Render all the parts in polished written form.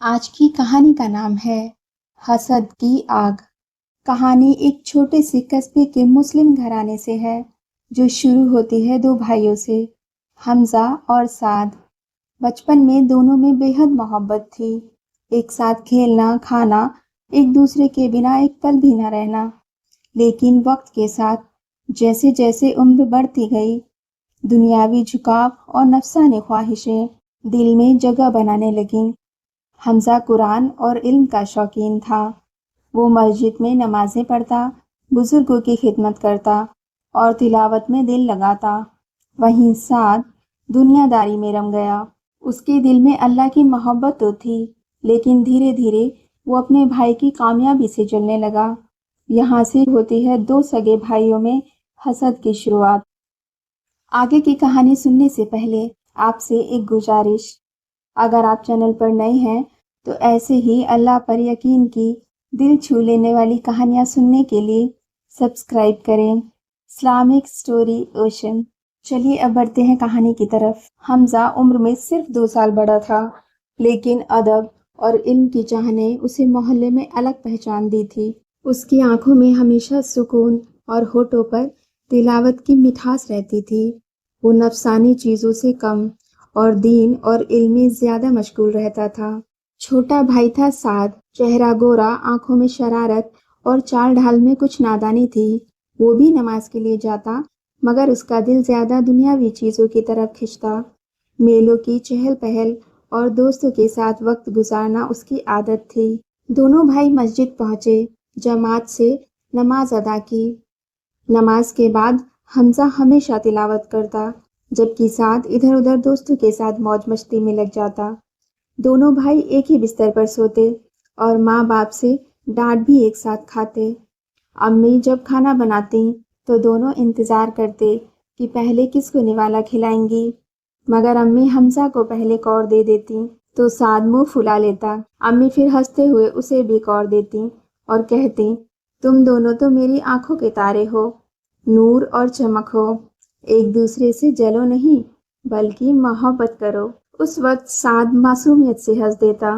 آج کی کہانی کا نام ہے حسد کی آگ۔ کہانی ایک چھوٹے سے قصبے کے مسلم گھرانے سے ہے جو شروع ہوتی ہے دو بھائیوں سے، حمزہ اور سعد۔ بچپن میں دونوں میں بے حد محبت تھی، ایک ساتھ کھیلنا، کھانا، ایک دوسرے کے بنا ایک پل بھی نہ رہنا۔ لیکن وقت کے ساتھ جیسے جیسے عمر بڑھتی گئی، دنیاوی جھکاؤ اور نفسانی خواہشیں دل میں جگہ بنانے لگیں۔ حمزہ قرآن اور علم کا شوقین تھا، وہ مسجد میں نمازیں پڑھتا، بزرگوں کی خدمت کرتا اور تلاوت میں دل لگاتا۔ وہیں سعد دنیا داری میں رم گیا، اس کے دل میں اللہ کی محبت تو تھی، لیکن دھیرے دھیرے وہ اپنے بھائی کی کامیابی سے جلنے لگا۔ یہاں سے ہوتی ہے دو سگے بھائیوں میں حسد کی شروعات۔ آگے کی کہانی سننے سے پہلے آپ سے ایک گزارش، اگر آپ چینل پر نئے ہیں تو ایسے ہی اللہ پر یقین کی دل چھو لینے والی کہانیاں سننے کے لیے سبسکرائب کریں۔ Islamic story ocean. چلیے اب بڑھتے ہیں کہانی کی طرف۔ حمزہ عمر میں صرف 2 سال بڑا تھا، لیکن ادب اور علم کی چاہ نے اسے محلے میں الگ پہچان دی تھی۔ اس کی آنکھوں میں ہمیشہ سکون اور ہونٹوں پر تلاوت کی مٹھاس رہتی تھی۔ وہ نفسانی چیزوں سے کم اور دین اور علم میں زیادہ مشغول رہتا تھا۔ چھوٹا بھائی تھا سعد، چہرہ گورا، آنکھوں میں شرارت اور چال ڈھال میں کچھ نادانی تھی۔ وہ بھی نماز کے لیے جاتا، مگر اس کا دل زیادہ دنیاوی چیزوں کی طرف کھنچتا۔ میلوں کی چہل پہل اور دوستوں کے ساتھ وقت گزارنا اس کی عادت تھی۔ دونوں بھائی مسجد پہنچے، جماعت سے نماز ادا کی۔ نماز کے بعد حمزہ ہمیشہ تلاوت کرتا، جبکہ سعد ادھر ادھر دوستوں کے ساتھ موج مستی میں لگ جاتا۔ دونوں بھائی ایک ہی بستر پر سوتے اور ماں باپ سے ڈانٹ بھی ایک ساتھ کھاتے۔ امی جب کھانا بناتی تو دونوں انتظار کرتے کہ پہلے کس کو نوالا کھلائیں گی، مگر امی حمزہ کو پہلے کور دے دیتی تو سعد منہ پھلا لیتا۔ امی پھر ہنستے ہوئے اسے بھی کور دیتی اور کہتی، تم دونوں تو میری آنکھوں کے تارے ہو، نور اور چمک ہو، ایک دوسرے سے جلو نہیں بلکہ محبت کرو۔ اس وقت سعد معصومیت سے ہنس دیتا،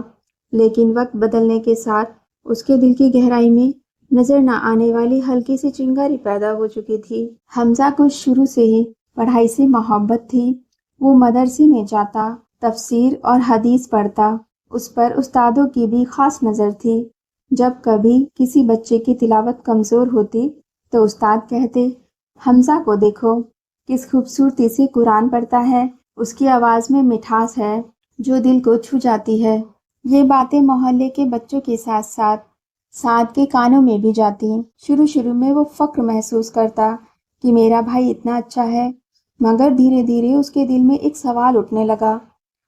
لیکن وقت بدلنے کے ساتھ اس کے دل کی گہرائی میں نظر نہ آنے والی ہلکی سی چنگاری پیدا ہو چکی تھی۔ حمزہ کو شروع سے ہی پڑھائی سے محبت تھی، وہ مدرسے میں جاتا، تفسیر اور حدیث پڑھتا، اس پر استادوں کی بھی خاص نظر تھی۔ جب کبھی کسی بچے کی تلاوت کمزور ہوتی تو استاد کہتے، حمزہ کو دیکھو کس خوبصورتی سے قرآن پڑھتا ہے، اس کی آواز میں مٹھاس ہے جو دل کو چھو جاتی ہے۔ یہ باتیں محلے کے بچوں کے ساتھ ساتھ سعد کے کانوں میں بھی جاتی۔ شروع میں وہ فخر محسوس کرتا کہ میرا بھائی اتنا اچھا ہے، مگر دھیرے دھیرے اس کے دل میں ایک سوال اٹھنے لگا،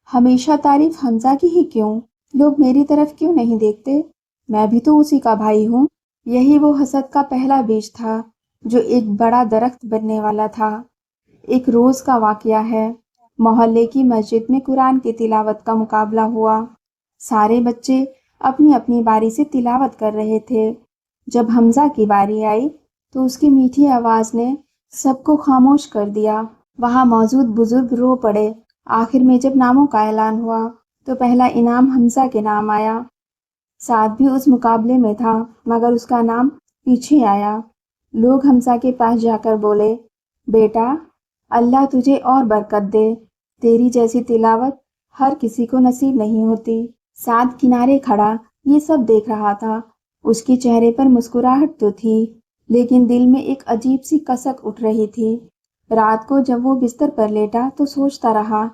ہمیشہ تعریف حمزہ کی ہی کیوں؟ لوگ میری طرف کیوں نہیں دیکھتے؟ میں بھی تو اسی کا بھائی ہوں۔ یہی وہ حسد کا پہلا بیج تھا جو ایک بڑا درخت بننے والا تھا۔ ایک روز کا واقعہ ہے، محلے کی مسجد میں قرآن کی تلاوت کا مقابلہ ہوا۔ سارے بچے اپنی اپنی باری سے تلاوت کر رہے تھے۔ جب حمزہ کی باری آئی تو اس کی میٹھی آواز نے سب کو خاموش کر دیا۔ وہاں موجود بزرگ رو پڑے۔ آخر میں جب ناموں کا اعلان ہوا تو پہلا انعام حمزہ کے نام آیا۔ سعد بھی اس مقابلے میں تھا، مگر اس کا نام پیچھے آیا۔ لوگ حمزہ کے پاس جا کر بولے، بیٹا اللہ تجھے اور برکت دے، تیری جیسی تلاوت ہر کسی کو نصیب نہیں ہوتی۔ سعد کنارے کھڑا یہ سب دیکھ رہا تھا، اس کے چہرے پر مسکراہٹ تو تھی، لیکن دل میں ایک عجیب سی کسک اٹھ رہی تھی۔ رات کو جب وہ بستر پر لیٹا تو سوچتا رہا،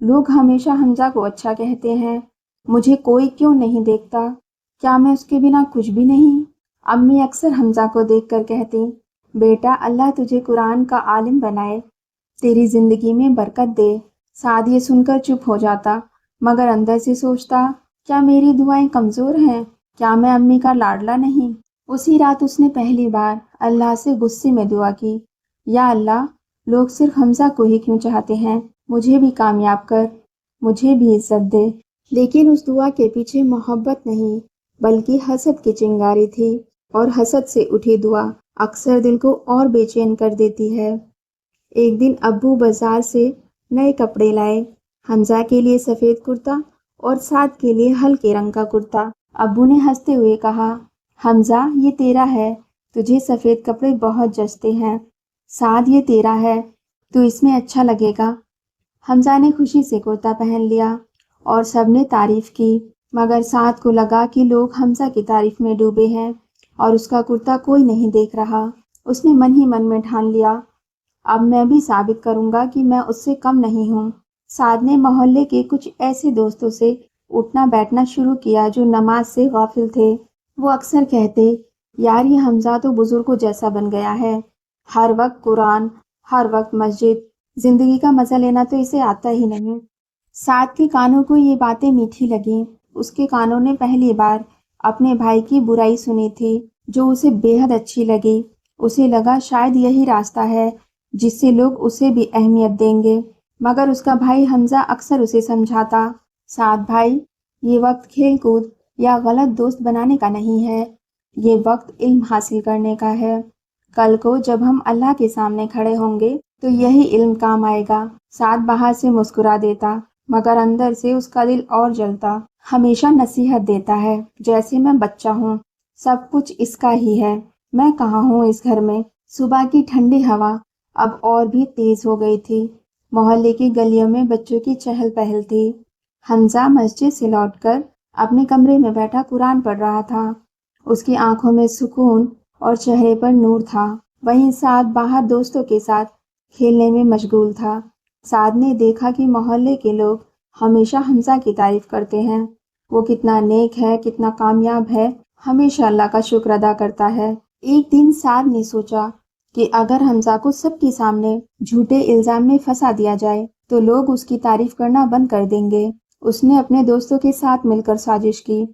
لوگ ہمیشہ حمزہ کو اچھا کہتے ہیں، مجھے کوئی کیوں نہیں دیکھتا؟ کیا میں اس کے بنا کچھ بھی نہیں؟ امی اکثر حمزہ کو دیکھ کر کہتی، بیٹا اللہ تجھے قرآن کا عالم بنائے، تیری زندگی میں برکت دے۔ سعد یہ سن کر چپ ہو جاتا، مگر اندر سے سوچتا، کیا میری دعائیں کمزور ہیں؟ کیا میں امی کا لاڈلا نہیں؟ اسی رات اس نے پہلی بار اللہ سے غصے میں دعا کی، یا اللہ، لوگ صرف حمزہ کو ہی کیوں چاہتے ہیں؟ مجھے بھی کامیاب کر، مجھے بھی عزت دے۔ لیکن اس دعا کے پیچھے محبت نہیں بلکہ حسد کی چنگاری تھی، اور حسد سے اٹھی دعا اکثر دل کو اور بے چین کر دیتی ہے۔ ایک دن ابو بازار سے نئے کپڑے لائے، حمزہ کے لیے سفید کرتا اور سعد کے لیے ہلکے رنگ کا کرتا۔ ابو نے ہنستے ہوئے کہا، حمزہ یہ تیرا ہے، تجھے سفید کپڑے بہت جچتے ہیں۔ سعد یہ تیرا ہے، تو اس میں اچھا لگے گا۔ حمزہ نے خوشی سے کرتا پہن لیا اور سب نے تعریف کی، مگر سعد کو لگا کہ لوگ حمزہ کی تعریف میں ڈوبے ہیں اور اس کا کرتا کوئی نہیں دیکھ رہا۔ اس نے من ہی من میں ٹھان لیا، اب میں بھی ثابت کروں گا کہ میں اس سے کم نہیں ہوں۔ سعد نے محلے کے کچھ ایسے دوستوں سے اٹھنا بیٹھنا شروع کیا جو نماز سے غافل تھے۔ وہ اکثر کہتے، یار یہ حمزہ تو بزرگوں جیسا بن گیا ہے، ہر وقت قرآن، ہر وقت مسجد، زندگی کا مزہ لینا تو اسے آتا ہی نہیں۔ سعد کے کانوں کو یہ باتیں میٹھی لگیں۔ اس کے کانوں نے پہلی بار اپنے بھائی کی برائی سنی تھی جو اسے بے حد اچھی لگی۔ اسے لگا شاید یہی راستہ ہے جس سے لوگ اسے بھی اہمیت دیں گے، مگر اس کا بھائی حمزہ اکثر اسے سمجھاتا، سعد بھائی، یہ وقت کھیل کود یا غلط دوست بنانے کا نہیں ہے، یہ وقت علم حاصل کرنے کا ہے۔ کل کو جب ہم اللہ کے سامنے کھڑے ہوں گے تو یہی علم کام آئے گا۔ سعد باہر سے مسکرا دیتا مگر اندر سے اس کا دل اور جلتا۔ ہمیشہ نصیحت دیتا ہے جیسے میں بچہ ہوں، سب کچھ اس کا ہی ہے، میں کہاں ہوں اس گھر میں۔ صبح کی ٹھنڈی ہوا اب اور بھی تیز ہو گئی تھی۔ محلے کی گلیوں میں بچوں کی چہل پہل تھی۔ حمزہ مسجد سے لوٹ کر اپنے کمرے میں بیٹھا قرآن پڑھ رہا تھا۔ اس کی آنکھوں میں سکون اور چہرے پر نور تھا۔ وہیں سعد باہر دوستوں کے ساتھ کھیلنے میں مشغول تھا۔ سعد نے دیکھا کہ محلے کے لوگ ہمیشہ حمزہ کی تعریف کرتے ہیں، وہ کتنا نیک ہے، کتنا کامیاب ہے، ہمیشہ اللہ کا شکر ادا کرتا ہے۔ ایک دن سعد نے سوچا کہ اگر حمزہ کو سب کے سامنے جھوٹے الزام میں پھنسا دیا جائے تو لوگ اس کی تعریف کرنا بند کر دیں گے۔ اس نے اپنے دوستوں کے ساتھ مل کر سازش کی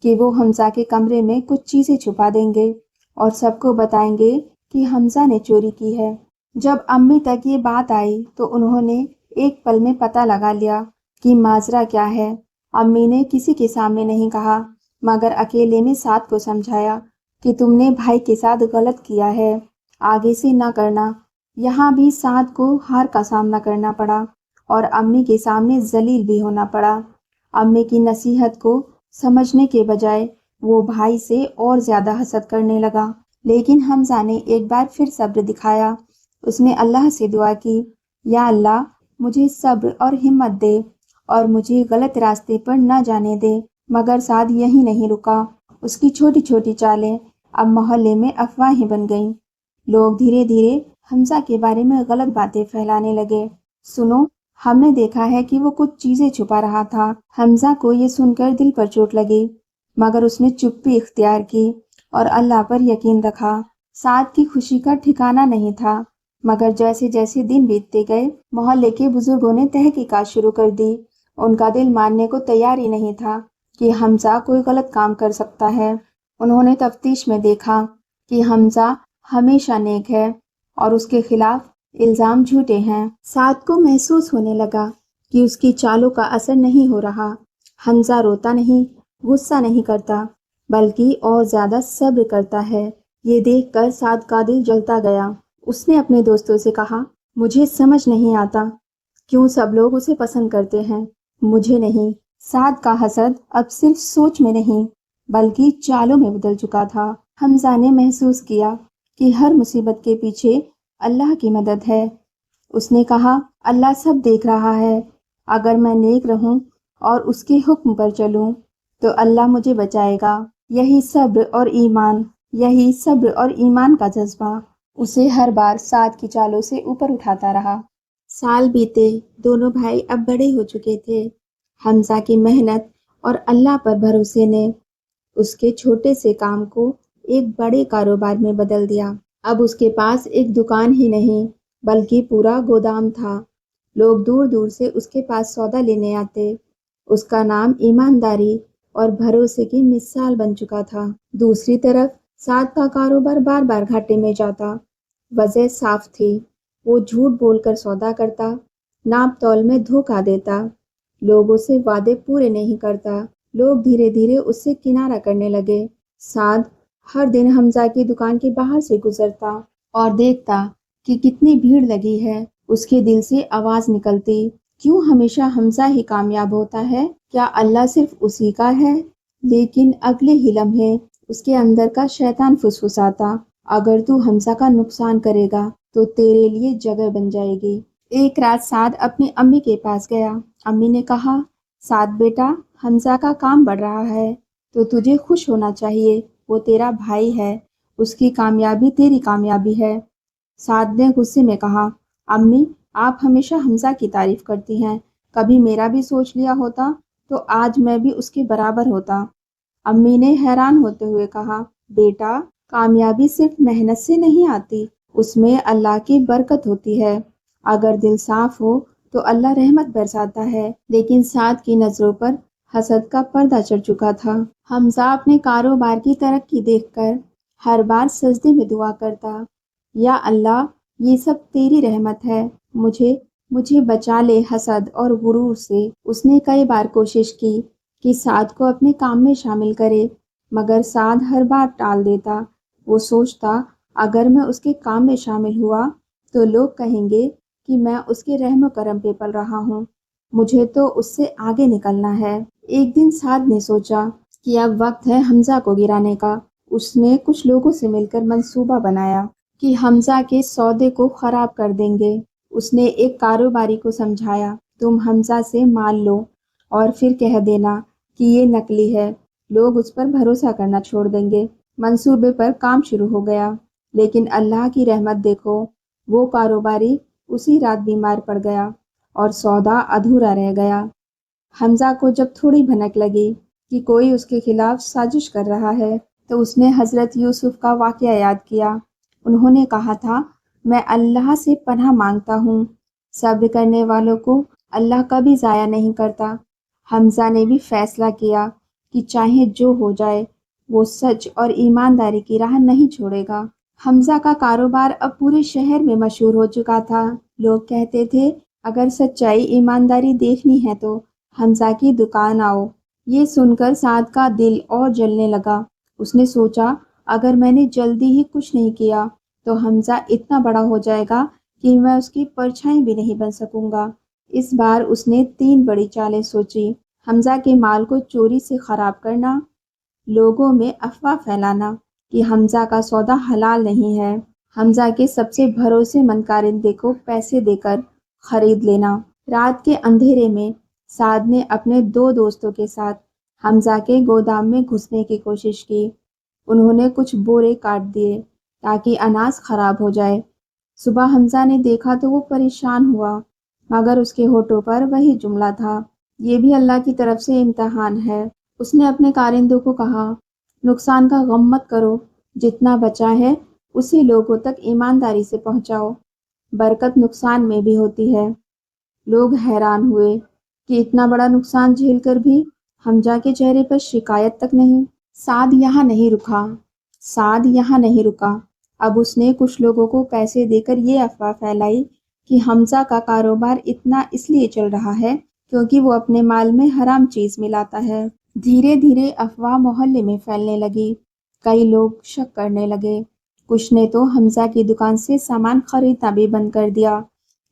کہ وہ حمزہ کے کمرے میں کچھ چیزیں چھپا دیں گے اور سب کو بتائیں گے کہ حمزہ نے چوری کی ہے۔ جب امی تک یہ بات آئی تو انہوں نے ایک پل میں پتہ لگا لیا کہ ماجرا کیا ہے۔ امی نے کسی کے سامنے نہیں کہا مگر اکیلے میں سعد کو سمجھایا کہ تم نے بھائی کے ساتھ غلط کیا ہے، آگے سے نہ کرنا۔ یہاں بھی سعد کو ہار کا سامنا کرنا پڑا اور امی کے سامنے ذلیل بھی ہونا پڑا۔ امی کی نصیحت کو سمجھنے کے بجائے وہ بھائی سے اور زیادہ حسد کرنے لگا، لیکن حمزہ نے ایک بار پھر صبر دکھایا۔ اس نے اللہ سے دعا کی، یا اللہ مجھے صبر اور ہمت دے اور مجھے غلط راستے پر نہ جانے دے۔ مگر سعد یہی نہیں رکا، اس کی چھوٹی چھوٹی چالیں اب محلے میں افواہیں بن گئیں۔ لوگ دھیرے دھیرے حمزہ کے بارے میں غلط باتیں پھیلانے لگے۔ سنو، ہم نے دیکھا ہے کہ وہ کچھ چیزیں چھپا رہا تھا۔ حمزہ کو یہ سن کر دل پر چوٹ لگی مگر اس نے چپی اختیار کی اور اللہ پر یقین رکھا۔ سعد کی خوشی کا ٹھکانہ نہیں تھا، مگر جیسے جیسے دن بیتتے گئے محلے کے بزرگوں نے تحقیقات شروع کر دی۔ ان کا دل ماننے کو تیار ہی نہیں تھا کہ حمزہ کوئی غلط کام کر سکتا ہے۔ انہوں نے تفتیش میں دیکھا کہ حمزہ ہمیشہ نیک ہے اور اس کے خلاف الزام جھوٹے ہیں۔ سعد کو محسوس ہونے لگا کہ اس کی چالوں کا اثر نہیں ہو رہا۔ حمزہ روتا نہیں، غصہ نہیں کرتا، بلکہ اور زیادہ صبر کرتا ہے۔ یہ دیکھ کر سعد کا دل جلتا گیا۔ اس نے اپنے دوستوں سے کہا، مجھے سمجھ نہیں آتا کیوں سب لوگ اسے پسند کرتے ہیں، مجھے نہیں۔ سعد کا حسد اب صرف سوچ میں نہیں بلکہ چالوں میں بدل چکا تھا۔ حمزہ نے محسوس کیا کہ ہر مصیبت کے پیچھے اللہ کی مدد ہے۔ اس نے کہا، اللہ سب دیکھ رہا ہے، اگر میں نیک رہوں اور اس کے حکم پر چلوں تو اللہ مجھے بچائے گا۔ یہی صبر اور ایمان کا جذبہ اسے ہر بار سعد کی چالوں سے اوپر اٹھاتا رہا۔ سال بیتے، دونوں بھائی اب بڑے ہو چکے تھے۔ حمزہ کی محنت اور اللہ پر بھروسے نے اس کے چھوٹے سے کام کو ایک بڑے کاروبار میں بدل دیا۔ اب اس کے پاس ایک دکان ہی نہیں بلکہ پورا گودام تھا۔ لوگ دور دور سے اس کے پاس سودا لینے آتے۔ اس کا نام ایمانداری اور بھروسے کی مثال بن چکا تھا۔ دوسری طرف سعد کا کاروبار بار بار گھاٹے میں جاتا۔ وجہ صاف تھی، وہ جھوٹ بول کر سودا کرتا، ناپ تول میں دھوکہ دیتا، لوگوں سے وعدے پورے نہیں کرتا۔ لوگ دھیرے دھیرے اس سے کنارہ کرنے لگے۔ سعد ہر دن حمزہ کی دکان کے باہر سے گزرتا اور دیکھتا کہ کتنی بھیڑ لگی ہے۔ اس کے دل سے آواز نکلتی، کیوں ہمیشہ حمزہ ہی کامیاب ہوتا ہے؟ کیا اللہ صرف اسی کا ہے؟ لیکن اگلے ہی لمحے اس کے اندر کا شیطان فسفساتا، اگر تو حمزہ کا نقصان کرے گا تو تیرے لیے جگہ بن جائے گی۔ ایک رات سعد اپنی امی کے پاس گیا۔ امی نے کہا، سعد بیٹا، حمزہ کا کام بڑھ رہا ہے تو تجھے خوش ہونا چاہیے، وہ تیرا بھائی ہے، اس کی کامیابی تیری کامیابی ہے۔ سعد نے غصے میں کہا، امی، آپ ہمیشہ حمزہ کی تعریف کرتی ہیں، کبھی میرا بھی سوچ لیا ہوتا تو آج میں بھی اس کے برابر ہوتا۔ امی نے حیران ہوتے ہوئے کہا، بیٹا، کامیابی صرف محنت سے نہیں آتی، اس میں اللہ کی برکت ہوتی ہے۔ اگر دل صاف ہو تو اللہ رحمت برساتا ہے۔ لیکن سعد کی نظروں پر حسد کا پردہ چڑھ چکا تھا۔ حمزہ اپنے کاروبار کی ترقی دیکھ کر ہر بار سجدے میں دعا کرتا، یا اللہ، یہ سب تیری رحمت ہے، مجھے بچا لے حسد اور غرور سے۔ اس نے کئی بار کوشش کی کہ سعد کو اپنے کام میں شامل کرے، مگر سعد ہر بار ٹال دیتا۔ وہ سوچتا، اگر میں اس کے کام میں شامل ہوا تو لوگ کہیں گے کہ میں اس کے رحم و کرم پہ پل رہا ہوں، مجھے تو اس سے آگے نکلنا ہے۔ ایک دن سعد نے سوچا کہ اب وقت ہے حمزہ کو گرانے کا۔ اس نے کچھ لوگوں سے مل کر منصوبہ بنایا کہ حمزہ کے سودے کو خراب کر دیں گے۔ اس نے ایک کاروباری کو سمجھایا، تم حمزہ سے مال لو اور پھر کہہ دینا کہ یہ نکلی ہے، لوگ اس پر بھروسہ کرنا چھوڑ دیں گے۔ منصوبے پر کام شروع ہو گیا، لیکن اللہ کی رحمت دیکھو، وہ کاروباری اسی رات بیمار پڑ گیا اور سودا ادھورا رہ گیا۔ حمزہ کو جب تھوڑی بھنک لگی کہ کوئی اس کے خلاف سازش کر رہا ہے تو اس نے حضرت یوسف کا واقعہ یاد کیا۔ انہوں نے کہا تھا، میں اللہ سے پناہ مانگتا ہوں، صبر کرنے والوں کو اللہ کبھی ضائع نہیں کرتا۔ حمزہ نے بھی فیصلہ کیا کہ چاہے جو ہو جائے وہ سچ اور ایمانداری کی راہ نہیں چھوڑے گا۔ حمزہ کا کاروبار اب پورے شہر میں مشہور ہو چکا تھا۔ لوگ کہتے تھے، اگر سچائی ایمانداری دیکھنی ہے تو حمزہ کی دکان آؤ۔ یہ سن کر سعد کا دل اور جلنے لگا۔ اس نے سوچا، اگر میں نے جلدی ہی کچھ نہیں کیا تو حمزہ اتنا بڑا ہو جائے گا کہ میں اس کی پرچھائی بھی نہیں بن سکوں گا۔ اس بار اس نے 3 بڑی چالیں سوچی۔ حمزہ کے مال کو چوری سے خراب کرنا، لوگوں میں افواہ پھیلانا کہ حمزہ کا سودا حلال نہیں ہے، حمزہ کے سب سے بھروسے مند کارندے کو پیسے دے کر خرید لینا۔ رات کے اندھیرے میں سعد نے اپنے 2 دوستوں کے ساتھ حمزہ کے گودام میں گھسنے کی کوشش کی۔ انہوں نے کچھ بورے کاٹ دیے تاکہ اناج خراب ہو جائے۔ صبح حمزہ نے دیکھا تو وہ پریشان ہوا، مگر اس کے ہونٹوں پر وہی جملہ تھا، یہ بھی اللہ کی طرف سے امتحان ہے۔ اس نے اپنے کارندوں کو کہا، نقصان کا غم مت کرو، جتنا بچا ہے اسی لوگوں تک ایمانداری سے پہنچاؤ، برکت نقصان میں بھی ہوتی ہے۔ لوگ حیران ہوئے کہ اتنا بڑا نقصان جھیل کر بھی حمزہ کے چہرے پر شکایت تک نہیں۔ سعد یہاں نہیں رکا۔ اب اس نے کچھ لوگوں کو پیسے دے کر یہ افواہ پھیلائی کہ حمزہ کا کاروبار اتنا اس لیے چل رہا ہے کیونکہ وہ اپنے مال میں حرام چیز ملاتا ہے۔ دھیرے دھیرے افواہ محلے میں پھیلنے لگی، کئی لوگ شک کرنے لگے، کچھ نے تو حمزہ کی دکان سے سامان خریدنا بھی بند کر دیا۔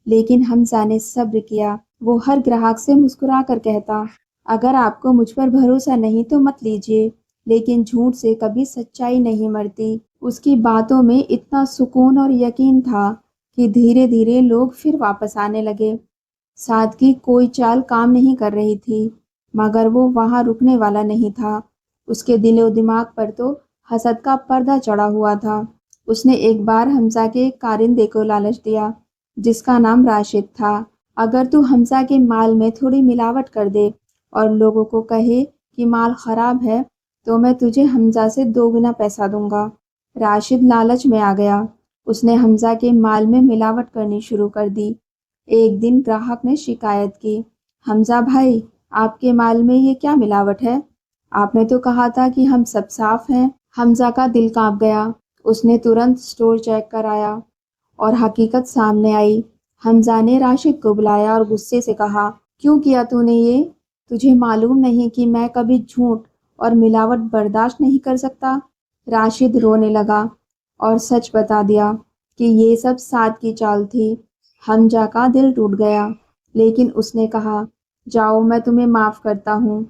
لیکن حمزہ نے صبر کیا۔ وہ ہر گراہک سے مسکرا کر کہتا، اگر آپ کو مجھ پر بھروسہ نہیں تو مت لیجیے، لیکن جھوٹ سے کبھی سچائی نہیں مرتی۔ اس کی باتوں میں اتنا سکون اور یقین تھا کہ دھیرے دھیرے لوگ پھر واپس آنے لگے۔ سعد کی کوئی چال کام نہیں کر رہی تھی، مگر وہ وہاں رکنے والا نہیں تھا۔ اس کے دل و دماغ پر تو حسد کا پردہ چڑھا ہوا تھا۔ اس نے ایک بار حمزہ کے ایک کارندے کو لالچ دیا جس کا نام راشد تھا، اگر تو حمزہ کے مال میں تھوڑی ملاوٹ کر دے اور لوگوں کو کہے کہ مال خراب ہے تو میں تجھے حمزہ سے 2 گنا پیسہ دوں گا۔ راشد لالچ میں آ گیا، اس نے حمزہ کے مال میں ملاوٹ کرنی شروع کر دی۔ ایک دن گراہک نے شکایت کی، حمزہ بھائی، آپ کے مال میں یہ کیا ملاوٹ ہے؟ آپ نے تو کہا تھا کہ ہم سب صاف ہیں۔ حمزہ کا دل کانپ گیا، اس نے ترنت سٹور چیک کرایا اور حقیقت سامنے آئی۔ حمزہ نے راشد کو بلایا اور غصے سے کہا، کیوں کیا تو نے یہ؟ تجھے معلوم نہیں کہ میں کبھی جھوٹ اور ملاوٹ برداشت نہیں کر سکتا؟ راشد رونے لگا اور سچ بتا دیا کہ یہ سب سعد کی چال تھی۔ حمزہ کا دل ٹوٹ گیا، لیکن اس نے کہا جاؤ میں تمہیں معاف کرتا ہوں،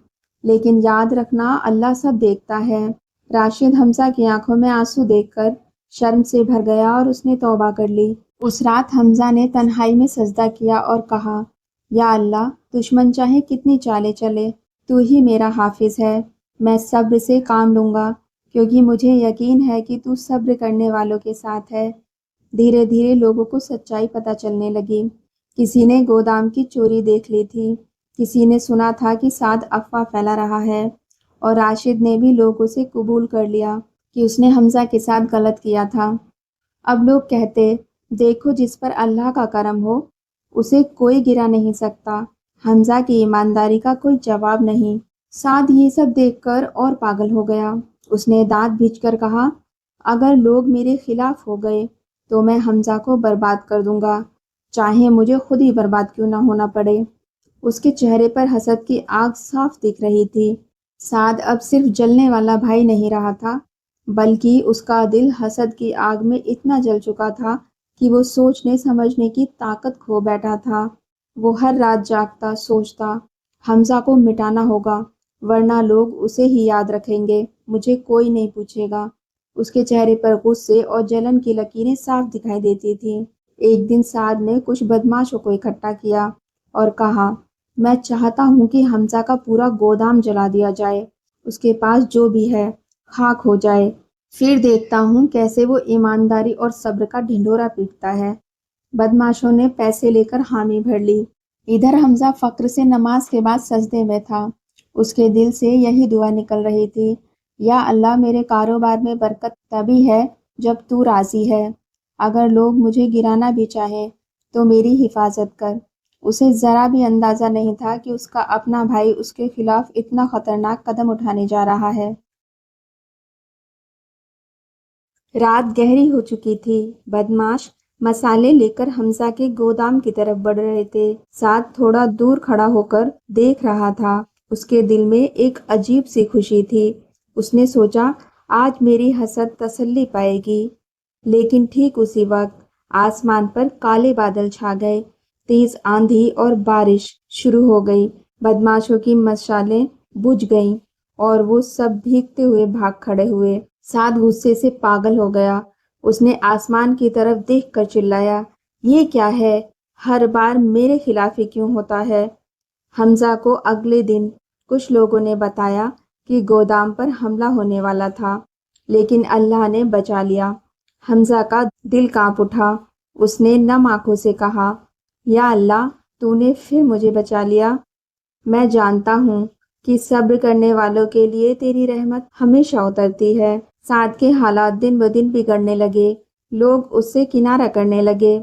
لیکن یاد رکھنا اللہ سب دیکھتا ہے۔ راشد حمزہ کی آنکھوں میں آنسو دیکھ کر شرم سے بھر گیا اور اس نے توبہ کر لی۔ اس رات حمزہ نے تنہائی میں سجدہ کیا اور کہا یا اللہ، دشمن چاہے کتنی چالیں چلے، تو ہی میرا حافظ ہے۔ میں صبر سے کام لوں گا کیونکہ مجھے یقین ہے کہ تو صبر کرنے والوں کے ساتھ ہے۔ دھیرے دھیرے لوگوں کو سچائی پتہ چلنے لگی۔ کسی نے گودام کی چوری دیکھ لی تھی، کسی نے سنا تھا کہ سعد افواہ پھیلا رہا ہے، اور راشد نے بھی لوگوں سے قبول کر لیا کہ اس نے حمزہ کے ساتھ غلط کیا تھا۔ اب لوگ کہتے دیکھو جس پر اللہ کا کرم ہو اسے کوئی گرا نہیں سکتا، حمزہ کی ایمانداری کا کوئی جواب نہیں۔ سعد یہ سب دیکھ کر اور پاگل ہو گیا۔ اس نے دانت بھینچ کر کہا اگر لوگ میرے خلاف ہو گئے تو میں حمزہ کو برباد کر دوں گا، چاہے مجھے خود ہی برباد کیوں نہ ہونا پڑے۔ اس کے چہرے پر حسد کی آگ صاف دکھ رہی تھی۔ سعد اب صرف جلنے والا بھائی نہیں رہا تھا، بلکہ اس کا دل حسد کی آگ میں اتنا جل چکا تھا کہ وہ سوچنے سمجھنے کی طاقت کھو بیٹھا تھا۔ وہ ہر رات جاگتا سوچتا حمزہ کو مٹانا ہوگا ورنہ لوگ اسے ہی یاد رکھیں گے، مجھے کوئی نہیں پوچھے گا۔ اس کے چہرے پر غصے اور جلن کی لکیریں صاف دکھائی دیتی تھیں۔ ایک دن سعد نے کچھ بدماشوں کو اکٹھا کیا اور کہا میں چاہتا ہوں کہ حمزہ کا پورا گودام جلا دیا جائے، اس کے پاس جو بھی ہے خاک ہو جائے، پھر دیکھتا ہوں کیسے وہ ایمانداری اور صبر کا ڈھنڈورا پیٹتا ہے۔ بدماشوں نے پیسے لے کر حامی بھر لی۔ ادھر حمزہ فقر سے نماز کے بعد سجدے میں تھا۔ اس کے دل سے یہی دعا نکل رہی تھی یا اللہ میرے کاروبار میں برکت تبھی ہے جب تو راضی ہے، اگر لوگ مجھے گرانا بھی چاہیں تو میری حفاظت کر۔ اسے ذرا بھی اندازہ نہیں تھا کہ اس کا اپنا بھائی اس کے خلاف اتنا خطرناک قدم اٹھانے جا رہا ہے۔ رات گہری ہو چکی تھی۔ بدماش مسالے لے کر حمزہ کے گودام کی طرف بڑھ رہے تھے۔ سعد تھوڑا دور کھڑا ہو کر دیکھ رہا تھا۔ اس کے دل میں ایک عجیب سی خوشی تھی۔ اس نے سوچا آج میری حسد تسلی پائے گی، لیکن ٹھیک اسی وقت آسمان پر کالے بادل چھا گئے، تیز آندھی اور بارش شروع ہو گئی۔ بدماشوں کی مشالیں بجھ گئیں اور وہ سب بھیگتے ہوئے بھاگ کھڑے ہوئے۔ سعد غصے سے پاگل ہو گیا۔ اس نے آسمان کی طرف دیکھ کر چلایا یہ کیا ہے، ہر بار میرے خلاف ہی کیوں ہوتا ہے؟ حمزہ کو اگلے دن کچھ لوگوں نے بتایا کہ گودام پر حملہ ہونے والا تھا، لیکن اللہ نے بچا لیا۔ حمزہ کا دل کانپ اٹھا۔ اس نے نم آنکھوں سے کہا یا اللہ، تو نے پھر مجھے بچا لیا۔ میں جانتا ہوں کہ صبر کرنے والوں کے لیے تیری رحمت ہمیشہ اترتی ہے۔ سعد کے حالات دن بدن بگڑنے لگے۔ لوگ اس سے کنارہ کرنے لگے۔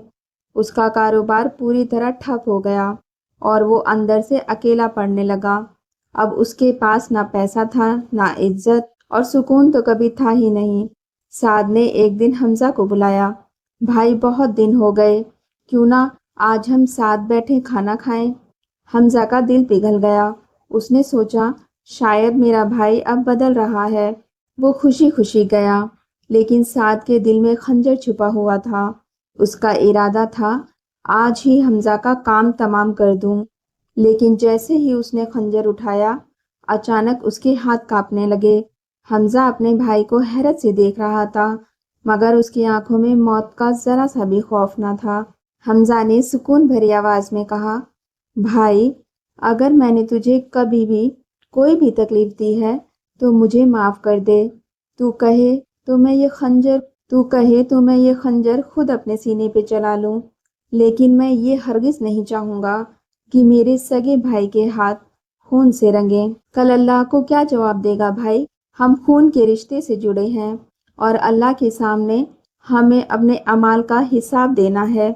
اس کا کاروبار پوری طرح ٹھپ ہو گیا اور وہ اندر سے اکیلا پڑنے لگا۔ اب اس کے پاس نہ پیسہ تھا، نہ عزت، اور سکون تو کبھی تھا ہی نہیں۔ سعد نے ایک دن حمزہ کو بلایا۔ بھائی بہت دن ہو گئے، کیوں نہ آج ہم ساتھ بیٹھے کھانا کھائیں؟ حمزہ کا دل پگھل گیا۔ اس نے سوچا شاید میرا بھائی اب بدل رہا ہے۔ وہ خوشی خوشی گیا، لیکن سعد کے دل میں خنجر چھپا ہوا تھا۔ اس کا ارادہ تھا آج ہی حمزہ کا کام تمام کر دوں، لیکن جیسے ہی اس نے خنجر اٹھایا اچانک اس کے ہاتھ کانپنے لگے۔ حمزہ اپنے بھائی کو حیرت سے دیکھ رہا تھا، مگر اس کی آنکھوں میں موت کا ذرا سا بھی خوف نہ تھا۔ حمزہ نے سکون بھری آواز میں کہا بھائی، اگر میں نے تجھے کبھی بھی کوئی بھی تکلیف دی ہے تو مجھے معاف کر دے۔ تو کہے تو میں یہ خنجر خود اپنے سینے پہ چلا لوں، لیکن میں یہ ہرگز نہیں چاہوں گا کہ میرے سگے بھائی کے ہاتھ خون سے رنگیں۔ کل اللہ کو کیا جواب دے گا بھائی؟ ہم خون کے رشتے سے جڑے ہیں اور اللہ کے سامنے ہمیں اپنے اعمال کا حساب دینا ہے۔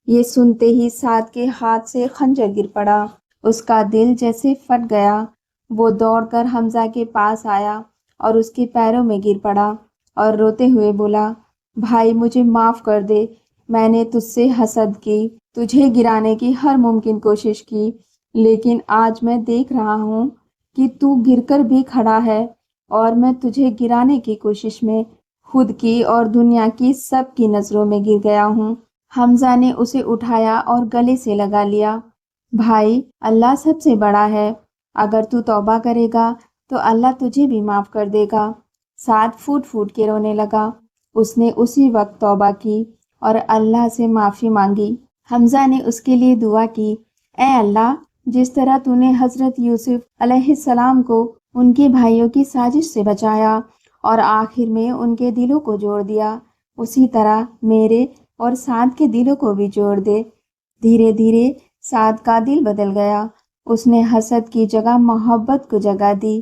یہ سنتے ہی سعد کے ہاتھ سے خنجر گر پڑا۔ اس کا دل جیسے پھٹ گیا۔ وہ دوڑ کر حمزہ کے پاس آیا اور اس کے پیروں میں گر پڑا اور روتے ہوئے بولا بھائی مجھے معاف کر دے، میں نے تجھ سے حسد کی، تجھے گرانے کی ہر ممکن کوشش کی، لیکن آج میں دیکھ رہا ہوں کہ تو گر کر بھی کھڑا ہے اور میں تجھے گرانے کی کوشش میں خود کی اور دنیا کی سب کی نظروں میں گر گیا ہوں۔ حمزہ نے اسے اٹھایا اور گلے سے لگا لیا۔ بھائی، اللہ سب سے بڑا ہے، اگر تو توبہ کرے گا تو اللہ تجھے بھی معاف کر دے گا۔ سعد پھوٹ پھوٹ کے رونے لگا۔ اس نے اسی وقت توبہ کی اور اللہ سے معافی مانگی۔ حمزہ نے اس کے لیے دعا کی، اے اللہ، جس طرح تو نے حضرت یوسف علیہ السلام کو ان کے بھائیوں کی سازش سے بچایا اور آخر میں ان کے دلوں کو جوڑ دیا، اسی طرح میرے اور سعد کے دلوں کو بھی جوڑ دے۔ دھیرے دھیرے سعد کا دل بدل گیا۔ اس نے حسد کی جگہ محبت کو جگہ دی۔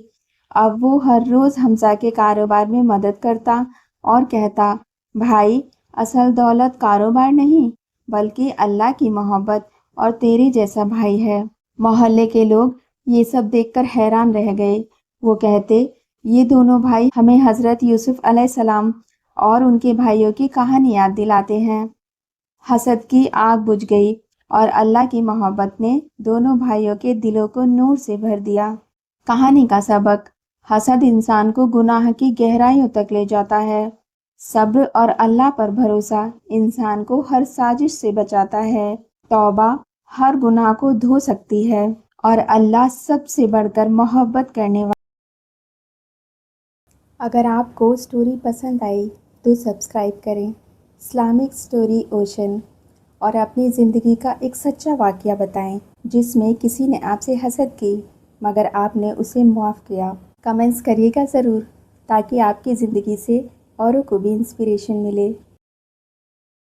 اب وہ ہر روز حمزہ کے کاروبار میں مدد کرتا اور کہتا، بھائی، اصل دولت کاروبار نہیں بلکہ اللہ کی محبت اور تیرے جیسا بھائی ہے۔ محلے کے لوگ یہ سب دیکھ کر حیران رہ گئے۔ وہ کہتے، یہ دونوں بھائی ہمیں حضرت یوسف علیہ السلام اور ان کے بھائیوں کی کہانی یاد دلاتے ہیں۔ حسد کی آگ بجھ گئی اور اللہ کی محبت نے دونوں بھائیوں کے دلوں کو نور سے بھر دیا۔ کہانی کا سبق: حسد انسان کو گناہ کی گہرائیوں تک لے جاتا ہے۔ صبر اور اللہ پر بھروسہ انسان کو ہر سازش سے بچاتا ہے۔ توبہ ہر گناہ کو دھو سکتی ہے اور اللہ سب سے بڑھ کر محبت کرنے والا۔ اگر آپ کو سٹوری پسند آئی تو سبسکرائب کریں۔ اسلامک سٹوری اوشن، اور اپنی زندگی کا ایک سچا واقعہ بتائیں جس میں کسی نے آپ سے حسد کی مگر آپ نے اسے معاف کیا۔ کمنٹس کریے گا ضرور تاکہ آپ کی زندگی سے اوروں کو بھی انسپریشن ملے۔